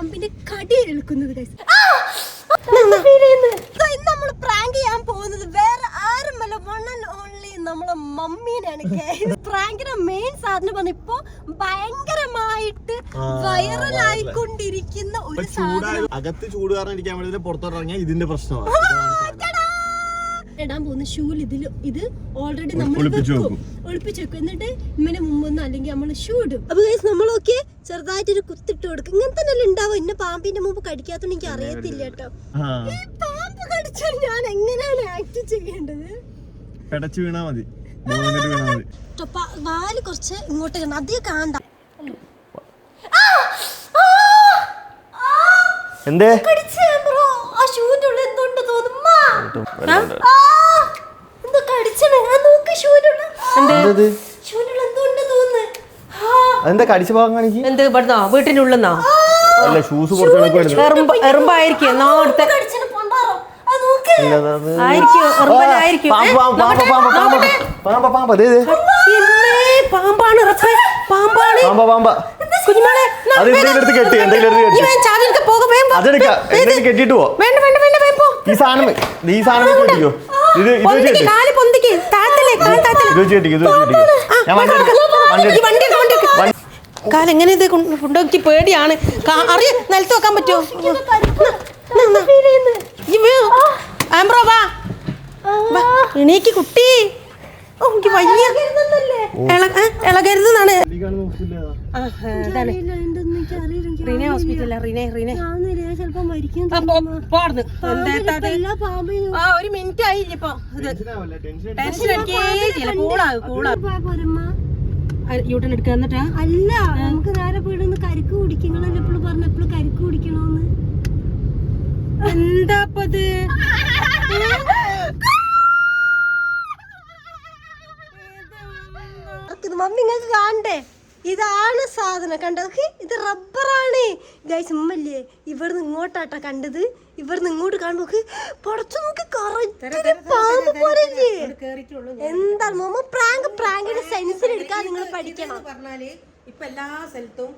പാമ്പിന്റെ കടി ഏൽക്കുന്നത് ഗൈസ്. നമ്മൾ പ്രാങ്ക് ചെയ്യാൻ പോകുന്നത് വേറെ ആരുമല്ല, വൺ ആൻഡ് ഓൺലി നമ്മളെ മമ്മീനാണ്. പ്രാങ്കിന്റെ മെയിൻ സാധനം പറഞ്ഞ ഇപ്പൊ ഭയങ്കരമായിട്ട് വൈറലായിക്കൊണ്ടിരിക്കുന്ന ഒരു സാധനം. അകത്ത് ചൂട് കാരണം ഇരിക്കാൻ വേണ്ടി പുറത്തോട്ടിറങ്ങിയ ഇതിന്റെ പ്രശ്നമാണ്. ഇടാൻ പോകുന്ന ഷൂല് ഇത് ഓൾറെഡി നമ്മൾ ഒളിപ്പിച്ചു വെക്കും. എന്നിട്ട് ഇമ്മനെ മുമ്പൊന്നും അല്ലെങ്കിൽ നമ്മള് ഷൂ ഇടും. അപ്പൊ ഗൈസ് നമ്മളൊക്കെ ചെറുതായിട്ടൊരു കുത്തിട്ട് കൊടുക്കും. ഇങ്ങനെ തന്നെ ഉണ്ടാവും. ഇന്ന പാമ്പിന്റെ മുമ്പ് കടിക്കാത്തോണ്ട് എനിക്ക് അറിയത്തില്ല കേട്ടോ. ഈ പാമ്പ് കടിച്ചാൽ ഞാൻ എങ്ങനെയാണ് ആക്ട് ചെയ്യേണ്ടത്? പെടച്ചു വീണാ മതി. വാല് കുറച്ച് ഇങ്ങോട്ട് അധികം കാണണ്ട. എന്തേ ആ ഷൂന്റെ ഉള്ളിൽ എന്തുണ്ട് തോന്നുമ്മാ? എന്തോ കടിച്ചണേ. അതെന്താ കടിച്ച ഭാഗം കാണിക്കും? എന്ത് ഇവിടുന്നോ വീട്ടിന്റെ ഉള്ളിന്നോ? അല്ല ഷൂസ് എറുമ്പായിരിക്കും. കെട്ടിട്ട് പോ. ഈ സാധനം കെട്ടിക്കോ. കാലെങ്ങനെ ഇത് കൊണ്ടുപോയി പേടിയാണ്. അറിയ നിലത്ത് വെക്കാൻ പറ്റുമോ? എണീക്ക് കുട്ടി. വലിയ ഇളകരുതെന്നാണ്. റീനെ ഹോസ്പിറ്റലിലാ. ഒരു മിനിറ്റ് ആയില്ല ഇപ്പൊ. ടെൻഷൻ അടിക്കേല. യൂട്ടൺ എടുക്കുക. എന്നിട്ടാ അല്ല നമുക്ക് നേരെ വീടൊന്ന് കരിക്ക് കുടിക്കണല്ലോ. എപ്പോഴും പറഞ്ഞ എപ്പോഴും കരിക്ക് കുടിക്കണോന്ന്. എന്താപ്പത്? മമ്മി നിങ്ങൾക്ക് കാണണ്ടേ? ഇതാണ് സാധനം. കണ്ടത്? ഇത് റബ്ബറാണ് ഗൈസ്. ഉമ്മല്ലേ ഇവിടുന്ന് ഇങ്ങോട്ടാട്ടാ കണ്ടത്. ഇവിടുന്ന് ഇങ്ങോട്ട് കാണുമ്പോ പൊടച്ചു നോക്കി പാമ്പ് പോലെ. എന്താണ് മമ്മ പ്രാങ്കിന്റെ സെൻസിൽ എടുക്കാൻ നിങ്ങൾ പഠിക്കണം. പറഞ്ഞാല് ഇപ്പൊ എല്ലാ സ്ഥലത്തും